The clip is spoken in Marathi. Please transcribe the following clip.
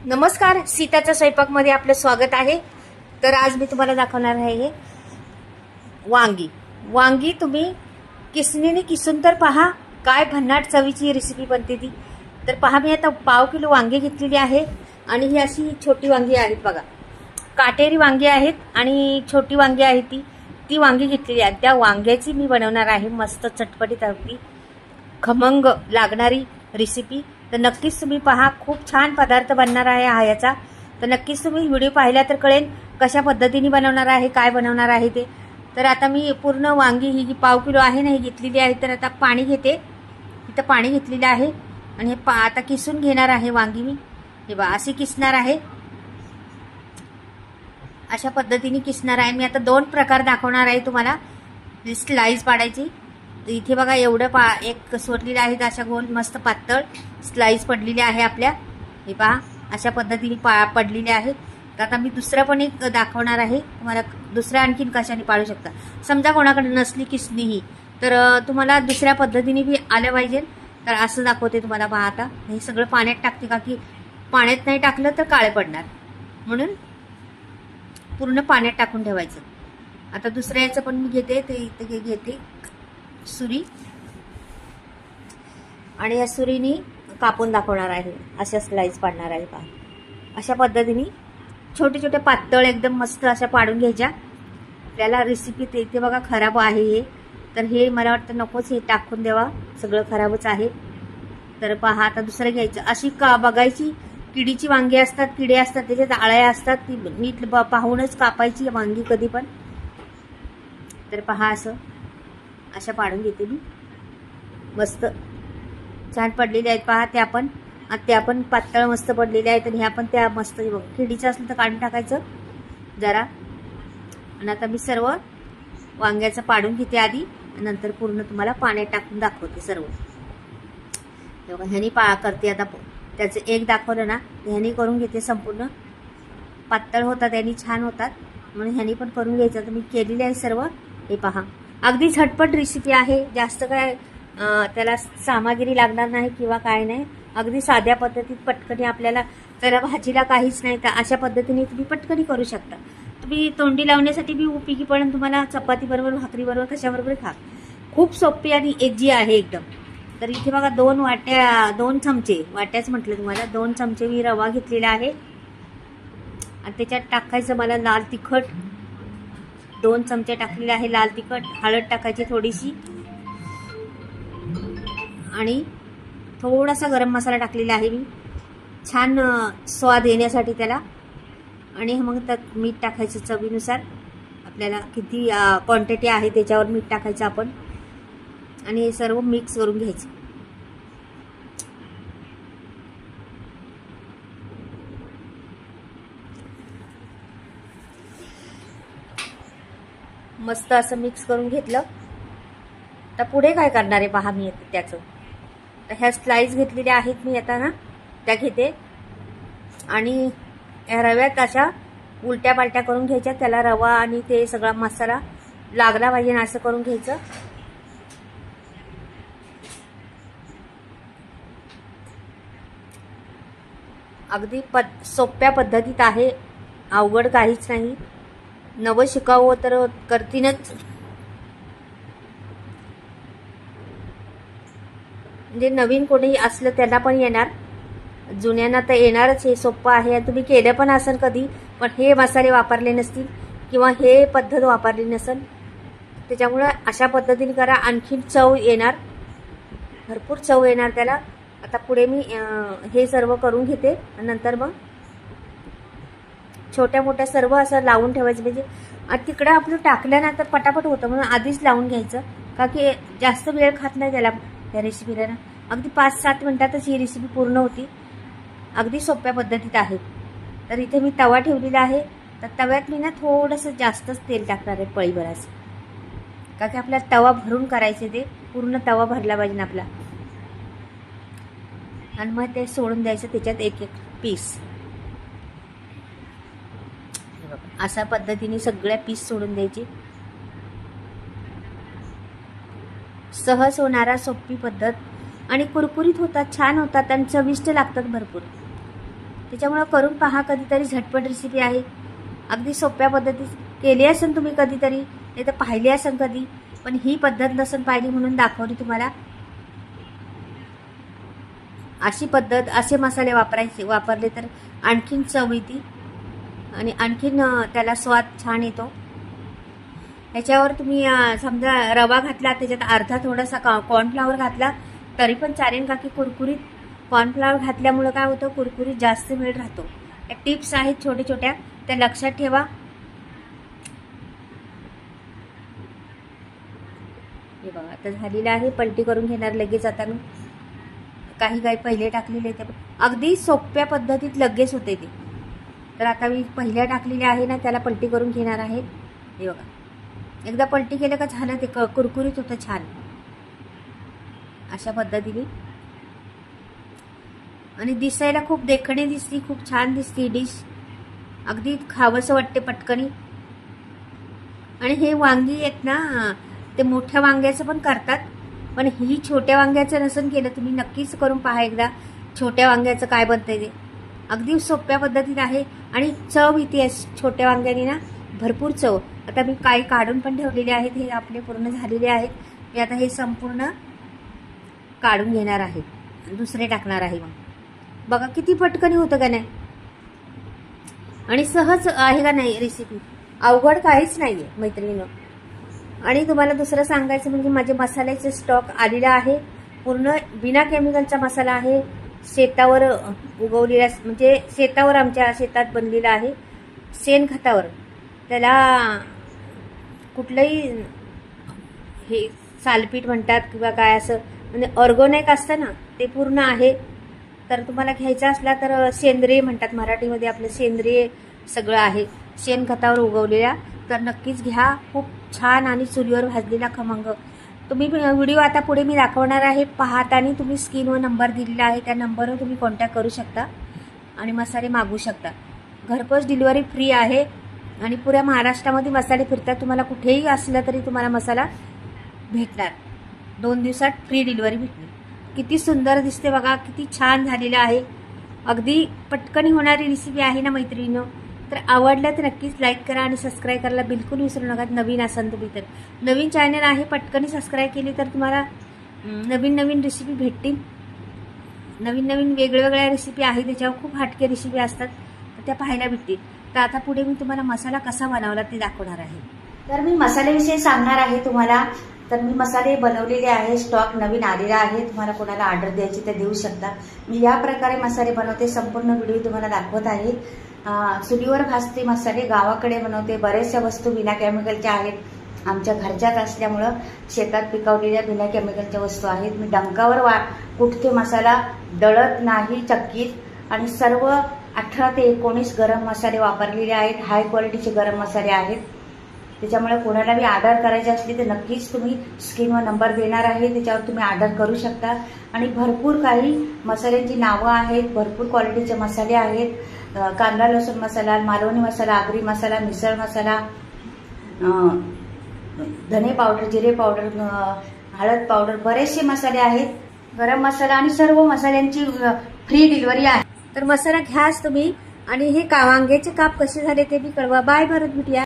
नमस्कार, सीताच्या स्वयंपाकमध्ये आपलं स्वागत आहे. तर आज मी तुम्हाला दाखवणार आहे वांगी. वांगी तुम्ही किसणीने किसून तर पहा काय भन्नाट चवीची रेसिपी बनते ती. तर पहा, मी आता पाव किलो वांगी घेतलेली आहे आणि ही अशी छोटी वांगी आहेत बघा. काटेरी वांगी आहेत आणि छोटी वांगी आहे ती वांगी घेतलेली आहे. त्या वांग्याची मी बनवणार आहे मस्त चटपटीत अगदी खमंग लागणारी रेसिपी. तर नक्कीच तुम्ही पहा, खूप छान पदार्थ बनणार आहे हा याचा. तर नक्कीच तुम्ही व्हिडिओ पाहिला तर कळेल कशा पद्धतीने बनवणार आहे, काय बनवणार आहे ते. तर आता मी पूर्ण वांगी ही जी पाव किलो आहे ना ही घेतलेली आहे. तर आता पाणी घेते, इथं पाणी घेतलेलं आहे आणि हे आता किसून घेणार आहे वांगी मी. हे बा अशी किसणार आहे, अशा पद्धतीने किसणार आहे मी. आता दोन प्रकार दाखवणार आहे तुम्हाला स्लाइस पाडायची. इथे बघा एवढं एक सोडलेलं आहे, अशा गोल मस्त पातळ स्लाइस पडलेली आहे आपल्या. हे पहा अशा पद्धतीने पडलेले आहे. तर आता मी दुसरं पण एक दाखवणार आहे तुम्हाला. दुसऱ्या आणखीन कशाने पाडू शकता. समजा कोणाकडे नसली किसणी ही, तर तुम्हाला दुसऱ्या पद्धतीने बी आलं पाहिजे. तर असं दाखवते तुम्हाला. पहा आता हे सगळं पाण्यात टाकते, का की पाण्यात नाही टाकलं तर काळे पडणार, म्हणून पूर्ण पाण्यात टाकून ठेवायचं. आता दुसऱ्या याचं पण मी घेते. ते इथे घेते सुरी आणि या सुरीने कापून दाखवणार आहे. अशा स्लाइस पाडणार आहे. पहा अशा पद्धतीने छोटे छोटे पातळ एकदम मस्त अशा पाडून घ्यायच्या. आपल्याला रेसिपी ते बघा खराब आहे हे, तर हे मला वाटतं नकोच, हे टाकून द्यावा, सगळं खराबच आहे. तर पहा आता दुसरं घ्यायचं. अशी बघायची किडीची वांगी असतात, किडे असतात, त्याच्यात आळ्या असतात, ती नीट पाहूनच कापायची वांगी कधी पण. तर पहा असं अशा पाडून घेते मी. मस्त छान पडलेले आहेत पहा. त्या पण पातळ मस्त पडलेले आहेत आणि ह्या पण त्या मस्त. किडीचं असलं तर काढून टाकायचं जरा. आणि आता मी सर्व वांग्याचं पाडून घेते आधी, नंतर पूर्ण तुम्हाला पाण्यात टाकून दाखवते सर्व. ह्यानी करते आता. त्याचं एक दाखवलं ना, ह्यानी करून घेते संपूर्ण. पातळ होतात ह्यानी, छान होतात, म्हणून ह्यानी पण करून घ्यायचं. तर मी केलेले आहे सर्व. हे पहा अगदी झटपट रेसिपी आहे. जास्त काय त्याला सामग्री लागणार नाही किंवा काय नाही. अगदी साध्या पद्धतीत पटकनी आपल्याला, त्याला भाजीला काहीच नाही, तर अशा पद्धतीने तुम्ही पटकनी करू शकता. तुम्ही तोंडी लावण्यासाठी बी उपयोगी पण, तुम्हाला चपाती बरोबर, भाकरी बरोबर, कशाबरोबर खा. खूप सोपी आणि इझी आहे एकदम. तर इथे बघा 2 चमचे, वाट्याच म्हटलं तुम्हाला, 2 चमचे मी रवा घेतलेला आहे आणि त्याच्यात टाकायचं मला लाल तिखट. 2 चमचे टाकलेले आहे लाल तिखट. हळद टाकायची थोडीशी आणि थोडासा गरम मसाला टाकलेला आहे मी, छान स्वाद येण्यासाठी त्याला. आणि मग त्यात मीठ टाकायचं चवीनुसार. आपल्याला किती क्वांटिटी आहे त्याच्यावर मीठ टाकायचं आपण. आणि हे सर्व मिक्स करून घ्यायचं. मस्त असं मिक्स करून घेतलं. तर पुढे काय करणार आहे पहा मी त्याचं. तर ह्या स्लाइस घेतलेल्या आहेत मी आता ना, त्या घेते आणि ह्या रव्यात अशा उलट्या पालट्या करून घ्यायच्या. त्याला रवा आणि ते सगळा मसाला लागला पाहिजे ना, असं करून घ्यायचं. अगदी सोप्या पद्धतीत आहे, अवघड काहीच नाही. नवं शिकावं तर करतीनच. म्हणजे नवीन कोणी असलं त्यांना पण येणार, जुन्यांना तर येणारच. हे सोपं आहे. तुम्ही केलं पण असेल कधी, पण हे मसाले वापरले नसतील किंवा हे पद्धत वापरली नसेल, त्याच्यामुळे अशा पद्धतीने करा. आणखीन चव येणार, भरपूर चव येणार त्याला. आता पुढे मी हे सर्व करून घेते, नंतर मग छोट्या मोठ्या सर्व असं लावून ठेवायचं. म्हणजे तिकडं आपलं टाकलं ना तर पटापट होतं, म्हणून आधीच लावून घ्यायचं. का की जास्त वेळ खात नाही त्याला, त्या रेसिपीला ना. अगदी 5-7 मिनिटातच ही रेसिपी पूर्ण होती. अगदी सोप्या पद्धतीत आहे. तर इथे मी तवा ठेवलेला आहे. तर तव्यात मी ना थोडंसं जास्तच तेल टाकणार आहे, पळीभराचं. का की आपल्याला तवा भरून करायचे, ते पूर्ण तवा भरला पाहिजे ना आपला. आणि मग ते सोडून द्यायचं त्याच्यात एक एक पीस. अशा पद्धतीने सगळ्या पीस सोडून द्यायचे. सहज होणारा सोपी पद्धत आणि कुरकुरीत होतात, छान होतात आणि चविष्ट लागतात भरपूर. त्याच्यामुळं करून पहा कधीतरी. झटपट रेसिपी आहे, अगदी सोप्या पद्धतीत. केली असेल तुम्ही कधीतरी, नाही तर पाहिली असेल कधी, पण ही पद्धत नसेल पाहिली म्हणून दाखवली तुम्हाला. अशी पद्धत, असे मसाले वापरले तर आणखीन चव येते आणि आणखीन त्याला स्वाद छान येतो. याच्यावर तुम्ही समजा रवा घातला, त्याच्यात अर्धा थोडासा कॉर्नफ्लॉवर घातला तरी पण चालेल, का की कुरकुरीत कॉर्नफ्लॉवर घातल्यामुळं काय होतं, कुरकुरीत जास्त वेळ राहतो. या टिप्स आहेत छोट्या छोट्या, त्या लक्षात ठेवा. हे बघा आता झालेलं आहे. पलटी करून घेणार लगेच. आता मी काही पहिले टाकलेले ते अगदी सोप्या पद्धतीत लगेच होते ते. तर आता मी पहिल्या टाकलेल्या आहे ना, त्याला पलटी करून घेणार आहे. हे बघा, एकदा पलटी केलं का झालं, ते कुरकुरीत होतं छान. अशा पद्धतीने आणि दिसायला खूप देखणे दिसती, खूप छान दिसती डिश. अगदी खावंसं वाटते पटकनी. आणि हे वांगी आहेत ना, ते मोठ्या वांग्याचं पण करतात, पण ही छोट्या वांग्याचं नसून केलं तुम्ही, नक्कीच करून पहा एकदा छोट्या वांग्याचं काय बनतंय ते. अगदी सोप्या पद्धतीत आहे आणि चव इथे छोट्या वांग्याने ना भरपूर चव. आता मी काही काढून पण ठेवलेले आहेत, हे आपले पूर्ण झालेले आहेत. मी आता हे संपूर्ण काढून घेणार आहे, दुसरे टाकणार आहे. मग बघा किती पटकनी होतं का नाही, आणि सहज आहे का नाही रेसिपी, अवघड काहीच नाही आहे मैत्रिणींनो. आणि तुम्हाला दुसरं सांगायचं म्हणजे माझे मसाल्याचे स्टॉक आलेला आहे, पूर्ण बिना केमिकलचा मसाला आहे. शेतावर उगवलेला, म्हणजे शेतावर, आमच्या शेतात बनलेला आहे, शेणखतावर. त्याला कुठलंही हे सालपीठ म्हणतात किंवा काय असं, म्हणजे ऑर्गॅनिक असतं ना, ते पूर्ण आहे. तर तुम्हाला घ्यायचं असला तर सेंद्रिय म्हणतात मराठीमध्ये, आपलं सेंद्रिय सगळं आहे, शेणखतावर उगवलेल्या. तर नक्कीच घ्या, खूप छान आणि चुलीवर भाजलेला खमंग. तुम्ही व्हिडिओ आता पुढे मी दाखवणार आहे, पाहताना तुम्ही स्क्रीनवर नंबर दिलेला आहे, त्या नंबरवर तुम्ही कॉन्टॅक्ट करू शकता आणि मसाले मागवू शकता. घरपोच डिलिव्हरी फ्री आहे आणि पुऱ्या महाराष्ट्रामध्ये मसाले फिरतात. तुम्हाला कुठेही असलं तरी तुम्हाला मसाला भेटणार. 2 दिवसात फ्री डिलिव्हरी भेटणार. किती सुंदर दिसते बघा, किती छान झालेलं आहे. अगदी पटकन होणारी रेसिपी आहे ना मैत्रिणींनो. तर आवडलं तर नक्कीच लाईक करा आणि सबस्क्राईब करायला बिलकुल विसरू नका. नवीन असाल तुम्ही तर, नवीन चॅनल आहे, पटकन सबस्क्राईब केली तर तुम्हाला नवीन नवीन रेसिपी भेटतील. नवीन नवीन वेगवेगळ्या रेसिपी आहे, त्याच्यावर खूप हटके रेसिपी असतात, तर त्या पाहायला भेटतील. तर आता पुढे मी तुम्हाला मसाला कसा बनवला ते दाखवणार आहे. तर मी मसाल्याविषयी सांगणार आहे तुम्हाला. तर मी मसाले बनवलेले आहे, स्टॉक नवीन आलेला आहे. तुम्हाला कोणाला ऑर्डर द्यायची तर देऊ शकता. मी या प्रकारे मसाले बनवते, संपूर्ण व्हिडिओ तुम्हाला दाखवत आहे. चुलीवर भाजते मसाले, गावाकडे बनवते. बऱ्याचशा वस्तू बिना केमिकलच्या आहेत, आमच्या घरच्याच असल्यामुळं शेतात पिकवलेल्या बिना केमिकलच्या वस्तू आहेत. मी डंकावर कुठते मसाला दळत नाही चक्कीत. आणि सर्व 18 ते 19 गरम मसाले वापरलेले आहेत, हाय क्वालिटीचे गरम मसाले आहेत. त्याच्यामुळे कोणाला बी ऑर्डर करायची असली तर नक्कीच तुम्ही स्क्रीनवर नंबर देणार आहे, त्याच्यावर तुम्ही ऑर्डर करू शकता. आणि भरपूर काही मसाल्यांची नावं आहेत, भरपूर क्वालिटीचे मसाले आहेत. कांदा लसूण मसाला, मालवणी मसाला, आगरी मसाला, मिसळ मसाला, धने पावडर, जिरे पावडर, हळद पावडर, बरेचसे मसाले आहेत. गरम मसाला आणि सर्व मसाल्यांची फ्री डिलिव्हरी आहे. तर मसाला घ्याच तुम्ही. आणि हे वांग्याचे काप कसे झाले ते बी कळवा. बाय, परत भेटूया.